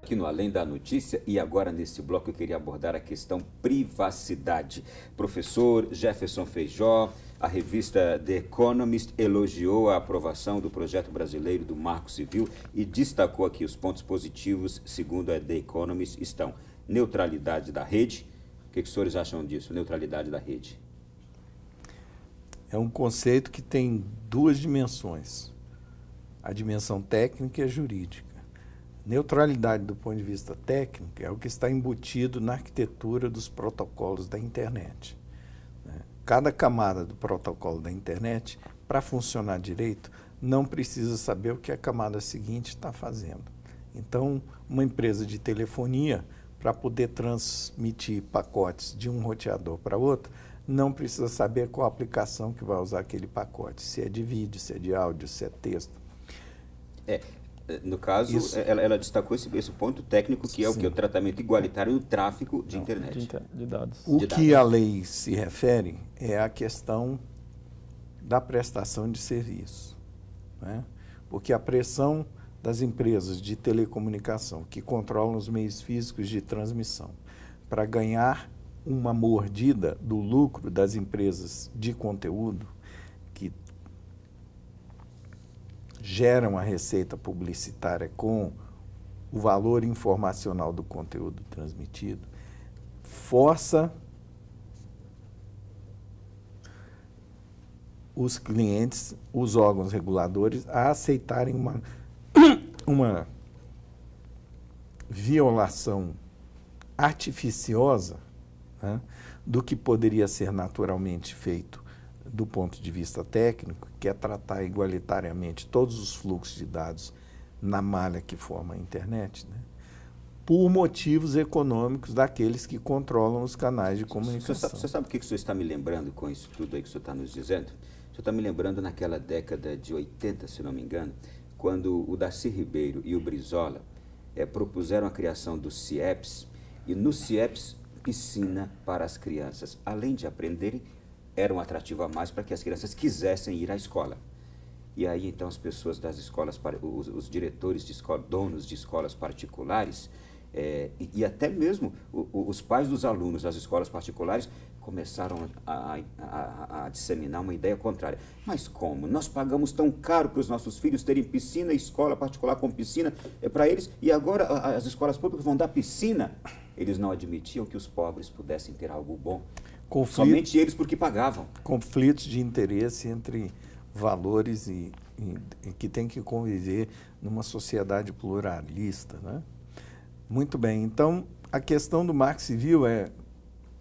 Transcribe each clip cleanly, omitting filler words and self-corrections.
Aqui no Além da Notícia, e agora nesse bloco eu queria abordar a questão privacidade. Professor Jefferson Feijó, a revista The Economist elogiou a aprovação do projeto brasileiro do Marco Civil e destacou aqui os pontos positivos, segundo a The Economist, estão neutralidade da rede. O que os senhores acham disso, neutralidade da rede? É um conceito que tem duas dimensões, a dimensão técnica e a jurídica. Neutralidade do ponto de vista técnico é o que está embutido na arquitetura dos protocolos da internet. Cada camada do protocolo da internet, para funcionar direito, não precisa saber o que a camada seguinte está fazendo. Então, uma empresa de telefonia, para poder transmitir pacotes de um roteador para outro, não precisa saber qual aplicação que vai usar aquele pacote, se é de vídeo, se é de áudio, se é texto. No caso, ela destacou esse ponto técnico, que é o tratamento igualitário do tráfego de internet. De dados. O que a lei se refere é a questão da prestação de serviço, né? Porque a pressão das empresas de telecomunicação que controlam os meios físicos de transmissão para ganhar uma mordida do lucro das empresas de conteúdo que geram a receita publicitária com o valor informacional do conteúdo transmitido, força os clientes, os órgãos reguladores, a aceitarem uma violação artificiosa, né, do que poderia ser naturalmente feito do ponto de vista técnico, que é tratar igualitariamente todos os fluxos de dados na malha que forma a internet, né, por motivos econômicos daqueles que controlam os canais de comunicação. Você sabe o que o senhor está me lembrando com isso tudo aí que o senhor está nos dizendo? O senhor está me lembrando naquela década de 80, se não me engano, quando o Darcy Ribeiro e o Brizola propuseram a criação do CIEPS, e no CIEPS, piscina para as crianças, além de aprenderem, era um atrativo a mais para que as crianças quisessem ir à escola. E aí, então, as pessoas das escolas, os diretores de escola, donos de escolas particulares, e até mesmo os pais dos alunos das escolas particulares começaram a disseminar uma ideia contrária. Mas como? Nós pagamos tão caro para os nossos filhos terem piscina, escola particular com piscina para eles, e agora as escolas públicas vão dar piscina? Eles não admitiam que os pobres pudessem ter algo bom. Somente eles porque pagavam. Conflitos de interesse entre valores e que tem que conviver numa sociedade pluralista, né? Muito bem, então a questão do Marco Civil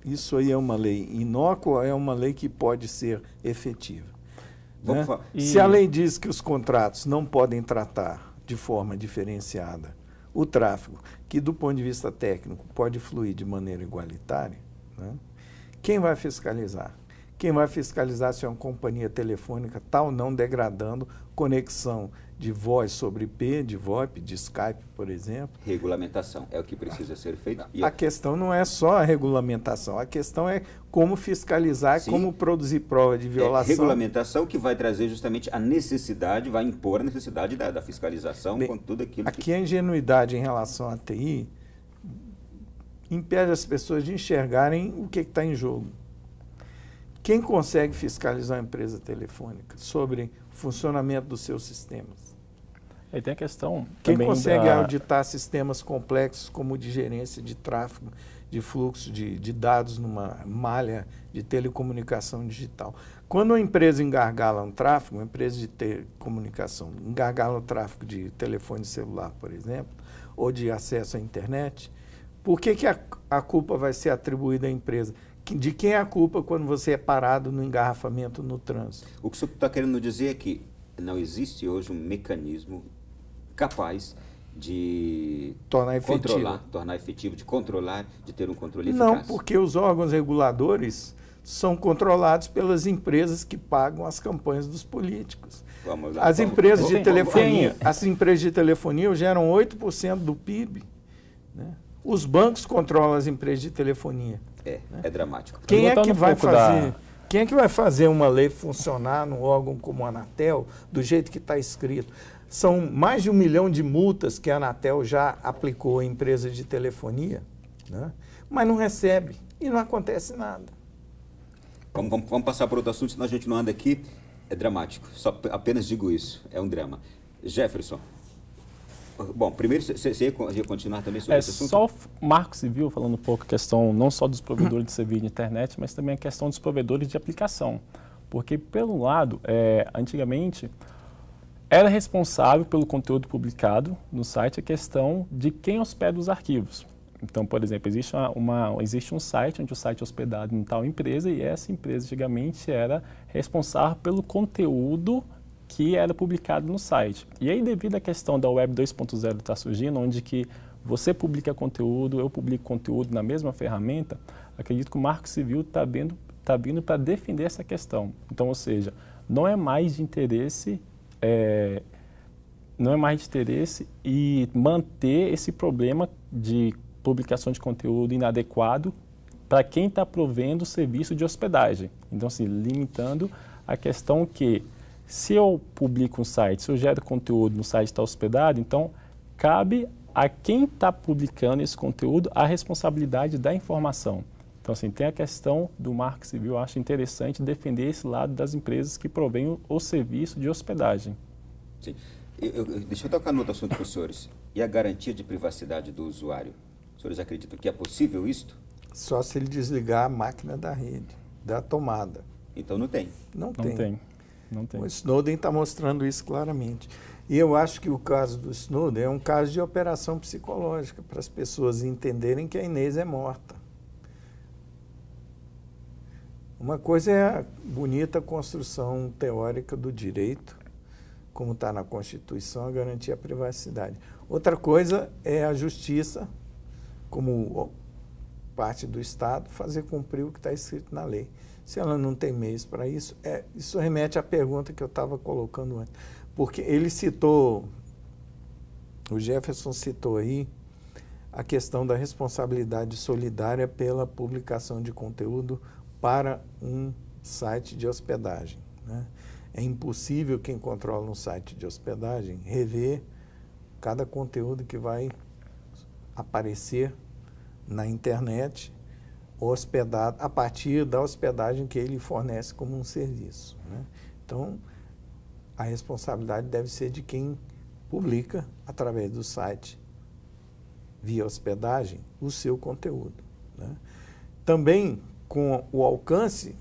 isso aí é uma lei inócua, é uma lei que pode ser efetiva, né? Se a lei diz que os contratos não podem tratar de forma diferenciada o tráfego, que do ponto de vista técnico pode fluir de maneira igualitária, né? Quem vai fiscalizar? Quem vai fiscalizar se uma companhia telefônica está ou não degradando conexão de voz sobre IP, de VoIP, de Skype, por exemplo? Regulamentação é o que precisa ser feito. A questão não é só a regulamentação, a questão é como fiscalizar, como produzir prova de violação. Regulamentação que vai trazer justamente a necessidade, vai impor a necessidade da fiscalização. Bem, com tudo aquilo aqui a ingenuidade em relação à TI impede as pessoas de enxergarem o que está em jogo. Quem consegue fiscalizar uma empresa telefônica sobre o funcionamento dos seus sistemas? Aí tem a questão... Quem consegue auditar sistemas complexos como o de gerência de tráfego, de fluxo de dados numa malha de telecomunicação digital? Quando uma empresa engargala um tráfego, uma empresa de telecomunicação engargala o tráfego de telefone celular, por exemplo, ou de acesso à internet, por que a culpa vai ser atribuída à empresa? De quem é a culpa quando você é parado no engarrafamento no trânsito? O que o senhor está querendo dizer é que não existe hoje um mecanismo capaz de tornar efetivo, de controlar, de ter um controle eficaz. Não, porque os órgãos reguladores são controlados pelas empresas que pagam as campanhas dos políticos. Vamos lá, as empresas de telefonia geram 8% do PIB, né? Os bancos controlam as empresas de telefonia. É dramático. Quem é que vai fazer uma lei funcionar num órgão como a Anatel do jeito que está escrito? São mais de 1 milhão de multas que a Anatel já aplicou a empresas de telefonia, né? Mas não recebe e não acontece nada. Vamos passar por outro assunto, senão a gente não anda aqui. É dramático, só apenas digo isso, é um drama. Jefferson, bom, primeiro você ia continuar também sobre esse assunto? Só o Marco Civil, falando um pouco a questão não só dos provedores de serviço de internet, mas também a questão dos provedores de aplicação. Porque, pelo lado, antigamente, era responsável pelo conteúdo publicado no site a questão de quem hospeda os arquivos. Então, por exemplo, existe um site onde o site é hospedado em tal empresa e essa empresa, antigamente, era responsável pelo conteúdo que era publicado no site. E aí, devido à questão da Web 2.0 estar surgindo, onde que você publica conteúdo, eu publico conteúdo na mesma ferramenta, acredito que o Marco Civil está vindo para defender essa questão. Então, ou seja, não é mais de interesse e manter esse problema de publicação de conteúdo inadequado para quem está provendo o serviço de hospedagem. Então, assim, limitando a questão que, se eu publico um site, se eu gero conteúdo no site está hospedado, então cabe a quem está publicando esse conteúdo a responsabilidade da informação. Então, assim, tem a questão do Marco Civil, eu acho interessante defender esse lado das empresas que provêm o serviço de hospedagem. Sim. Deixa eu tocar no outro assunto para os senhores. E a garantia de privacidade do usuário? Os senhores acreditam que é possível isto? Só se ele desligar a máquina da rede, da tomada. Então não tem. Não tem. Não tem. O Snowden está mostrando isso claramente. E eu acho que o caso do Snowden é um caso de operação psicológica, para as pessoas entenderem que a Inês é morta. Uma coisa é a bonita construção teórica do direito, como está na Constituição, a garantia à privacidade. Outra coisa é a justiça, como parte do Estado, fazer cumprir o que está escrito na lei. Se ela não tem meios para isso, isso remete à pergunta que eu estava colocando antes. Porque ele citou, o Jefferson citou aí, a questão da responsabilidade solidária pela publicação de conteúdo para um site de hospedagem, né? É impossível quem controla um site de hospedagem rever cada conteúdo que vai aparecer na internet hospedado a partir da hospedagem que ele fornece como um serviço, né? Então, a responsabilidade deve ser de quem publica através do site via hospedagem o seu conteúdo, né? Também, com o alcance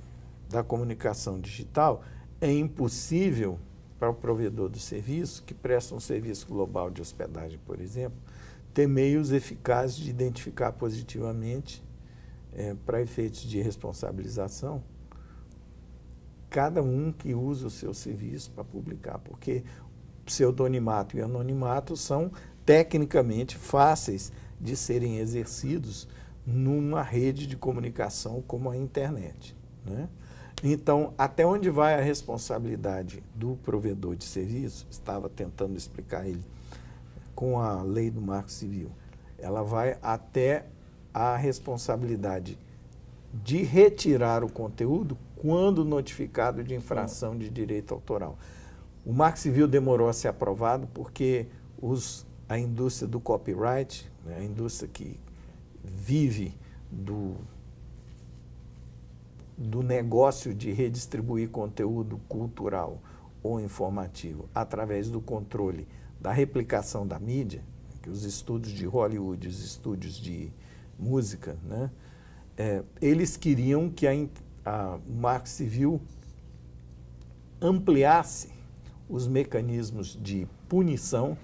da comunicação digital, é impossível para o provedor do serviço, que presta um serviço global de hospedagem, por exemplo, ter meios eficazes de identificar positivamente, para efeitos de responsabilização, cada um que usa o seu serviço para publicar, porque pseudonimato e anonimato são tecnicamente fáceis de serem exercidos numa rede de comunicação como a internet, né? Então, até onde vai a responsabilidade do provedor de serviço? Estava tentando explicar ele com a lei do Marco Civil. Ela vai até a responsabilidade de retirar o conteúdo quando notificado de infração de direito autoral. O Marco Civil demorou a ser aprovado porque a indústria do copyright, né, a indústria que vive do negócio de redistribuir conteúdo cultural ou informativo através do controle da replicação da mídia, que os estúdios de Hollywood, os estúdios de música, né, eles queriam que o Marco Civil ampliasse os mecanismos de punição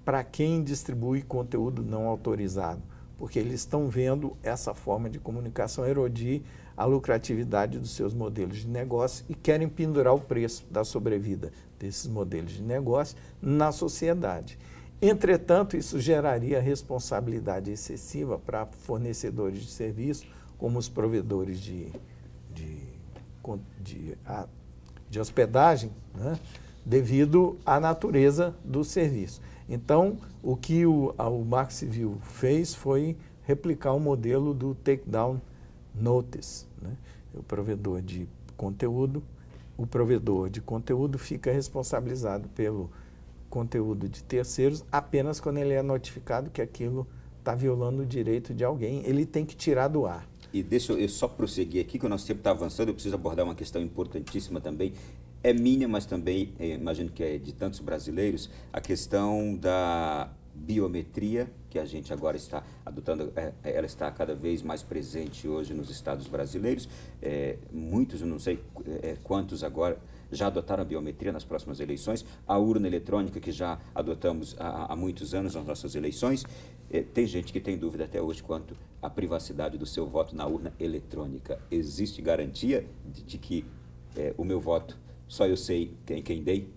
para quem distribui conteúdo não autorizado, porque eles estão vendo essa forma de comunicação erodir a lucratividade dos seus modelos de negócio e querem pendurar o preço da sobrevida desses modelos de negócio na sociedade. Entretanto, isso geraria responsabilidade excessiva para fornecedores de serviço, como os provedores de hospedagem, né, devido à natureza do serviço. Então, o que o Marco Civil fez foi replicar o modelo do takedown notice, né? O provedor de conteúdo fica responsabilizado conteúdo de terceiros apenas quando ele é notificado que aquilo está violando o direito de alguém. Ele tem que tirar do ar. E deixa eu só prosseguir aqui, que o nosso tempo está avançando, eu preciso abordar uma questão importantíssima também. É minha, mas também imagino que é de tantos brasileiros, a questão da biometria, que a gente agora está adotando, ela está cada vez mais presente hoje nos estados brasileiros. Muitos, eu não sei quantos agora, já adotaram a biometria nas próximas eleições. A urna eletrônica, que já adotamos há muitos anos nas nossas eleições. Tem gente que tem dúvida até hoje quanto à privacidade do seu voto na urna eletrônica. Existe garantia de que o meu voto, só eu sei quem dei?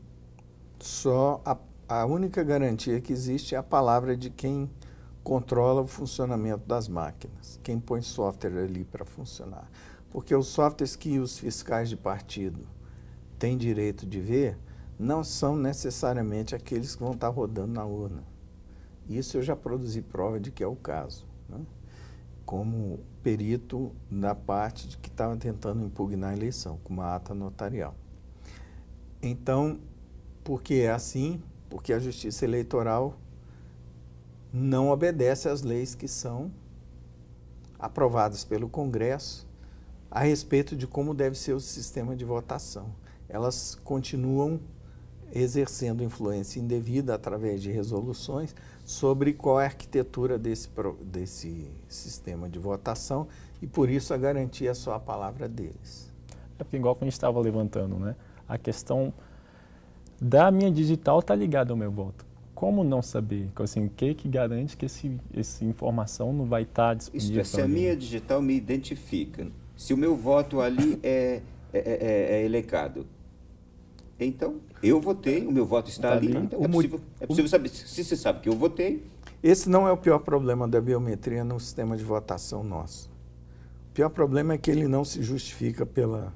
Só a única garantia que existe é a palavra de quem controla o funcionamento das máquinas, quem põe software ali para funcionar. Porque os softwares que os fiscais de partido têm direito de ver não são necessariamente aqueles que vão estar rodando na urna. Isso eu já produzi prova de que é o caso, né? Como perito da parte de que estava tentando impugnar a eleição, com uma ata notarial. Então, por que é assim? Porque a Justiça Eleitoral não obedece às leis que são aprovadas pelo Congresso a respeito de como deve ser o sistema de votação. Elas continuam exercendo influência indevida através de resoluções sobre qual é a arquitetura desse sistema de votação e, por isso, a garantia é só a palavra deles. É porque, igual que a gente estava levantando, né? A questão da minha digital está ligada ao meu voto. Como não saber? Assim, o que garante que essa informação não vai estar disponível? Se a minha digital me identifica, se o meu voto ali é elencado, então eu votei, o meu voto está ali, então é possível saber. Se você sabe que eu votei... Esse não é o pior problema da biometria no sistema de votação nosso. O pior problema é que ele não se justifica pelo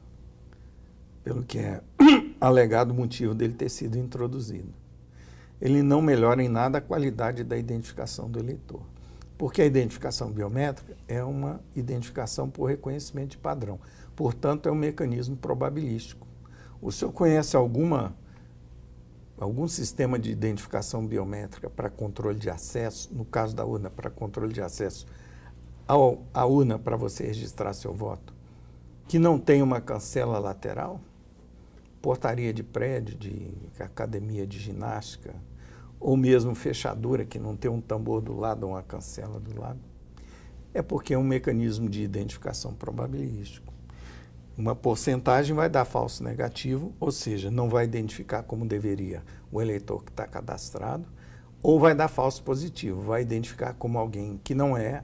que é alegado motivo dele ter sido introduzido. Ele não melhora em nada a qualidade da identificação do eleitor. Porque a identificação biométrica é uma identificação por reconhecimento de padrão. Portanto, é um mecanismo probabilístico. O senhor conhece algum sistema de identificação biométrica para controle de acesso, no caso da urna, para controle de acesso à urna para você registrar seu voto, que não tem uma cancela lateral? Portaria de prédio, de academia de ginástica, ou mesmo fechadura, que não tem um tambor do lado ou uma cancela do lado? É porque é um mecanismo de identificação probabilístico. Uma porcentagem vai dar falso negativo, ou seja, não vai identificar como deveria o eleitor que está cadastrado, ou vai dar falso positivo, vai identificar como alguém que não é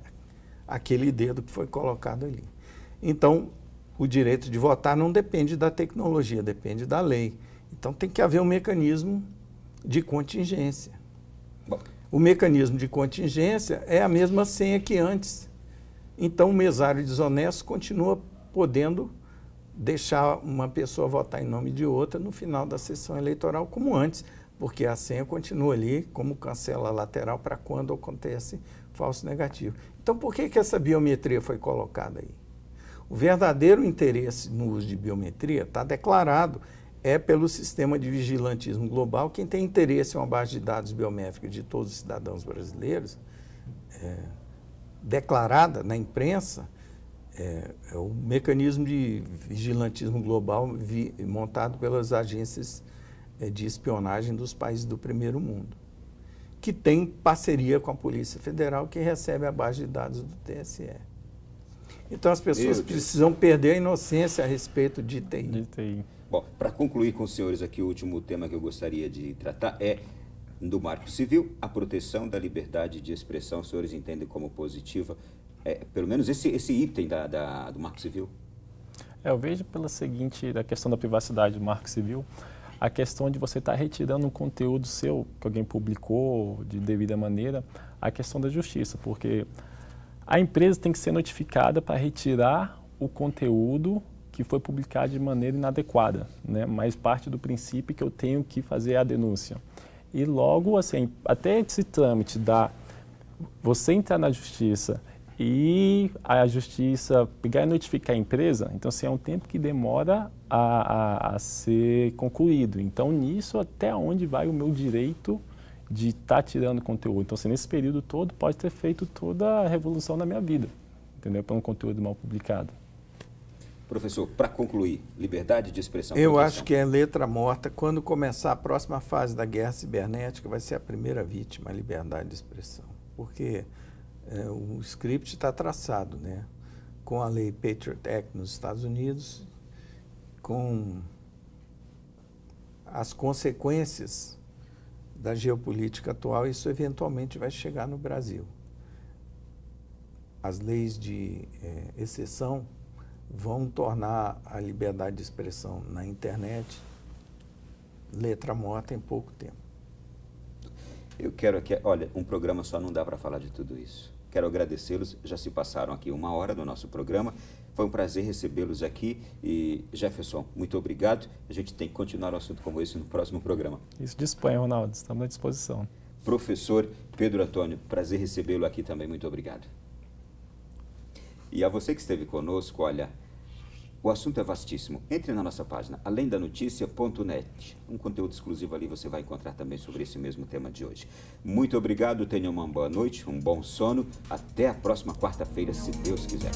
aquele dedo que foi colocado ali. Então, o direito de votar não depende da tecnologia, depende da lei. Então, tem que haver um mecanismo de contingência. O mecanismo de contingência é a mesma senha que antes. Então, o mesário desonesto continua podendo deixar uma pessoa votar em nome de outra no final da sessão eleitoral como antes, porque a senha continua ali como cancela lateral para quando acontece falso negativo. Então, por que essa biometria foi colocada aí? O verdadeiro interesse no uso de biometria está declarado, é pelo sistema de vigilantismo global. Quem tem interesse em uma base de dados biométrica de todos os cidadãos brasileiros, declarada na imprensa, é o mecanismo de vigilantismo global montado pelas agências de espionagem dos países do primeiro mundo, que tem parceria com a Polícia Federal, que recebe a base de dados do TSE. Então, as pessoas precisam perder a inocência a respeito de TI. Bom, para concluir com os senhores aqui, o último tema que eu gostaria de tratar é do Marco Civil, a proteção da liberdade de expressão. Os senhores entendem como positiva, pelo menos esse item do Marco Civil? Eu vejo da questão da privacidade do Marco Civil, a questão de você estar retirando um conteúdo seu, que alguém publicou de devida maneira, a questão da justiça, porque a empresa tem que ser notificada para retirar o conteúdo que foi publicado de maneira inadequada, né? Mas parte do princípio que eu tenho que fazer a denúncia. E logo, assim, até esse trâmite você entrar na justiça e a justiça pegar e notificar a empresa, então assim, é um tempo que demora a ser concluído. Então nisso, até onde vai o meu direito de estar tirando conteúdo? Então assim, nesse período todo pode ter feito toda a revolução na minha vida, entendeu? Para um conteúdo mal publicado. Professor, para concluir, liberdade de expressão. Eu acho que é letra morta. Quando começar a próxima fase da guerra cibernética, vai ser a primeira vítima, a liberdade de expressão. Porque o script está traçado, né? Com a lei Patriot Act nos Estados Unidos, com as consequências da geopolítica atual, isso eventualmente vai chegar no Brasil. As leis de exceção vão tornar a liberdade de expressão na internet letra morta em pouco tempo. Eu quero aqui, olha, um programa só não dá para falar de tudo isso. Quero agradecê-los, já se passaram aqui 1 hora do nosso programa. Foi um prazer recebê-los aqui e, Jefferson, muito obrigado. A gente tem que continuar um assunto como esse no próximo programa. Isso, disponha, Ronaldo, estamos à disposição. Professor Pedro Antônio, prazer recebê-lo aqui também, muito obrigado. E a você que esteve conosco, olha, o assunto é vastíssimo. Entre na nossa página, alemdanoticia.net. Um conteúdo exclusivo ali você vai encontrar também sobre esse mesmo tema de hoje. Muito obrigado, tenha uma boa noite, um bom sono. Até a próxima quarta-feira, se Deus quiser.